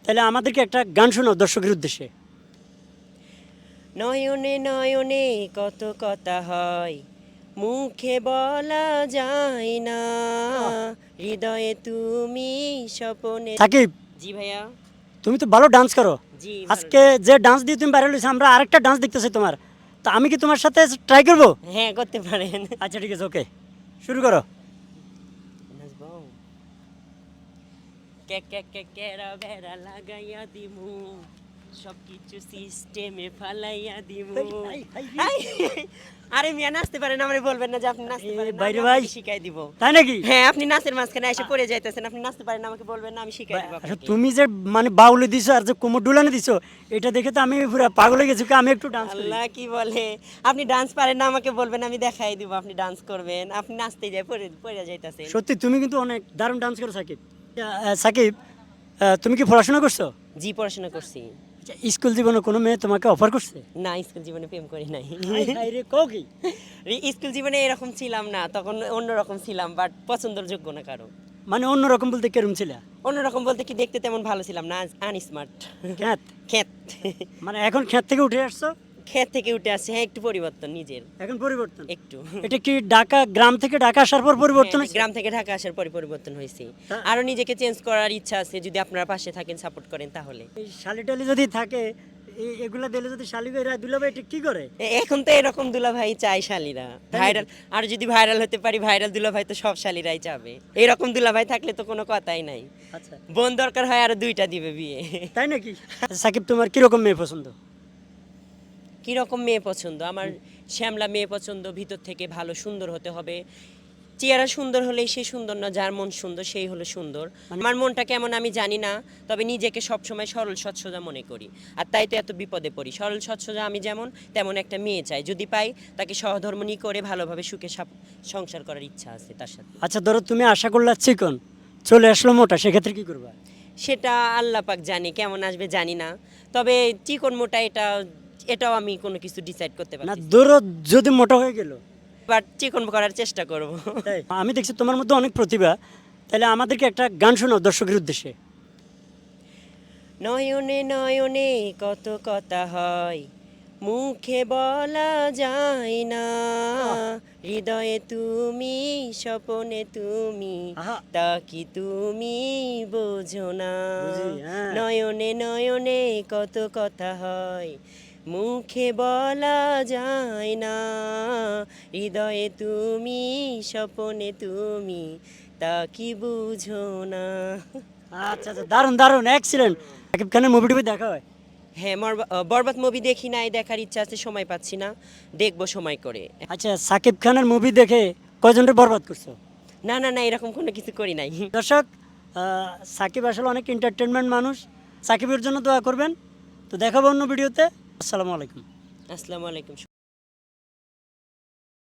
তাহলে আমাদেরকে একটা গান শোনাও দর্শকের উদ্দেশ্যে। নয়নে নয়নে কত কথা হয়, মুখে বলা যায় না, হৃদয়ে তুমি, স্বপনে। সাকিব, জি ভাইয়া। তুমি তো ভালো ডান্স করো। জি আজকে যে ডান্স দিয়ে তুমি বাইরে হয়েছো, আমরা আরেকটা ডান্স দেখতেছি তোমার। তো আমি কি তোমার সাথে ট্রাই করবো? হ্যাঁ, করতে পারেন। আচ্ছা ঠিক আছে, ওকে, শুরু করো। নাচবো। কে কে কে কেরা বেড়া লাগাইয়া দিমু, সবকিছু সিস্টেমে ফালাইয়া দিমু। হাই! আরে মিয়া, নাচতে পারেন, আমারে বলবেন না যে আপনি নাচতে পারেন না, বাইরে আমি ভাই, আপনাকে শিখাই দিব। তাই নাকি? হ্যাঁ, আপনি নাচের মাঝখানে এসে পড়ে যাইতেছেন, আপনি নাচতে পারেন না, আমাকে বলবেন না, আমি শিখাই দিব আচ্ছা, আপনাকে। তুমি যে মানে বাউলে দিছো আর যে কোমর ডুলানে দিছো, এটা দেখে তো আমি পুরো পাগল হয়ে গেছি। আমি একটু ডান্স করি। আল্লাহ, কি বলে! আপনি ডান্স পারেন না, আমাকে বলবেন, আমি দেখাই দিব, আপনি ডান্স করবেন, আপনি নাচতেই যাই পড়ে পড়ে যাইতেছেন। সত্যি তুমি কিন্তু অনেক দারুণ ডান্স করো সাকিব। সাকিব, তুমি কি পড়াশোনা করছো? জি, পড়াশোনা করছি। আচ্ছা, স্কুল জীবনে কোনো মেয়ে তোমাকে অফার করছে? না, স্কুল জীবনে প্রেম করি নাই। হাই হাই রে, কও কি? স্কুল জীবনে এরকম ছিলাম না, তখন অন্যরকম ছিলাম, বাট পছন্দের যোগ্য না কারো। মানে অন্যরকম বলতে কেরম ছিল? অন্যরকম বলতে কি, দেখতে তেমন ভালো ছিলাম না, আনস্মার্ট। খ্যাত? ক্ষেত। মানে এখন খ্যাত থেকে উঠে আসছো? ক্ষেত থেকে উঠে আসছে, হ্যাঁ, একটু পরিবর্তন নিজের। এখন পরিবর্তন? একটু। এটা কি ঢাকা, গ্রাম থেকে ঢাকা আসার পর পরিবর্তন হ্যাঁ, হয়েছে? গ্রাম থেকে ঢাকা আসার পরে পরিবর্তন হয়েছে। তা- আরো নিজেকে চেঞ্জ করার ইচ্ছা আছে, যদি আপনারা পাশে থাকেন, সাপোর্ট করেন তাহলে। এই শালি টালি যদি থাকে, এগুলা দিলে যদি শালি ভাইরা দুলাভাই এটা কি করে? এখন তো এরকম দুলাভাই চাই শালিরা, ভাইরাল। আর যদি ভাইরাল হতে পারি, ভাইরাল দুলাভাই তো সব শালিরাই চাবে। এরকম দুলাভাই থাকলে তো কোনো কথাই নাই। আচ্ছা, বোন দরকার হয় আরো 2টা দিবে বিয়ে। তাই নাকি? সাকিব, তোমার কিরকম মেয়ে পছন্দ? কিরকম মেয়ে পছন্দ? আমার শ্যামলা মেয়ে পছন্দ, ভিতর থেকে ভালো সুন্দর হতে হবে। চেহারা সুন্দর হলেই সে সুন্দর না, যার মন সুন্দর সেই হলো সুন্দর। আমার মনটা কেমন আমি জানি না, তবে নিজেকে সবসময় সরল স্বচ্ছজা মনে করি। আর তাই তো এত বিপদে পড়ি। সরল স্বচ্ছজা আমি যেমন, তেমন একটা মেয়ে চাই। যদি পাই, তাকে সহধর্মিণী করে ভালোভাবে সুখে সংসার করার ইচ্ছা আছে তার সাথে। আচ্ছা ধরো তুমি আশা করলে চিকন, চলে আসলো মোটা, সেক্ষেত্রে কি করবা? সেটা আল্লাহ পাক জানে, কেমন আসবে জানি না। তবে চিকন মোটা এটাও আমি কোনো কিছু ডিসাইড করতে না, পারছি না। ধরো যদি মোটা হয়ে গেল, বাট চিকন করার চেষ্টা করব। তাই আমি দেখছি তোমার মধ্যে অনেক প্রতিভা। তাহলে আমাদেরকে একটা গান শোনাও দর্শকের উদ্দেশ্যে। নয়নে নয়নে কত কথা হয়, মুখে বলা যায় না, হৃদয়ে তুমি, স্বপনে তুমি, আহা, তা কি তুমি বোঝো না? বুঝি, হ্যাঁ। নয়নে নয়নে কত কথা হয়, মুখে বলা যায় না, হৃদয়ে তুমি, স্বপনে তুমি, তা কি বুঝো না? আচ্ছা আচ্ছা, দারুণ দারুণ, এক্সিলেন্ট। সাকিব খানের মুভি টুভি দেখা হয়? হ্যাঁ, বরবাদ মুভি দেখি নাই, দেখার ইচ্ছা আছে, সময় পাচ্ছি না, দেখবো সময় করে। আচ্ছা, সাকিব খানের মুভি দেখে কয়জনটা বরবাদ করছো? না না না, এরকম কোনো কিছু করি নাই। দর্শক, সাকিব আসলে অনেক এন্টারটেনমেন্ট মানুষ। সাকিবের জন্য দোয়া করবেন। তো দেখাবো অন্য ভিডিওতে। আসসালামু আলাইকুম। আসসালামু আলাইকুম।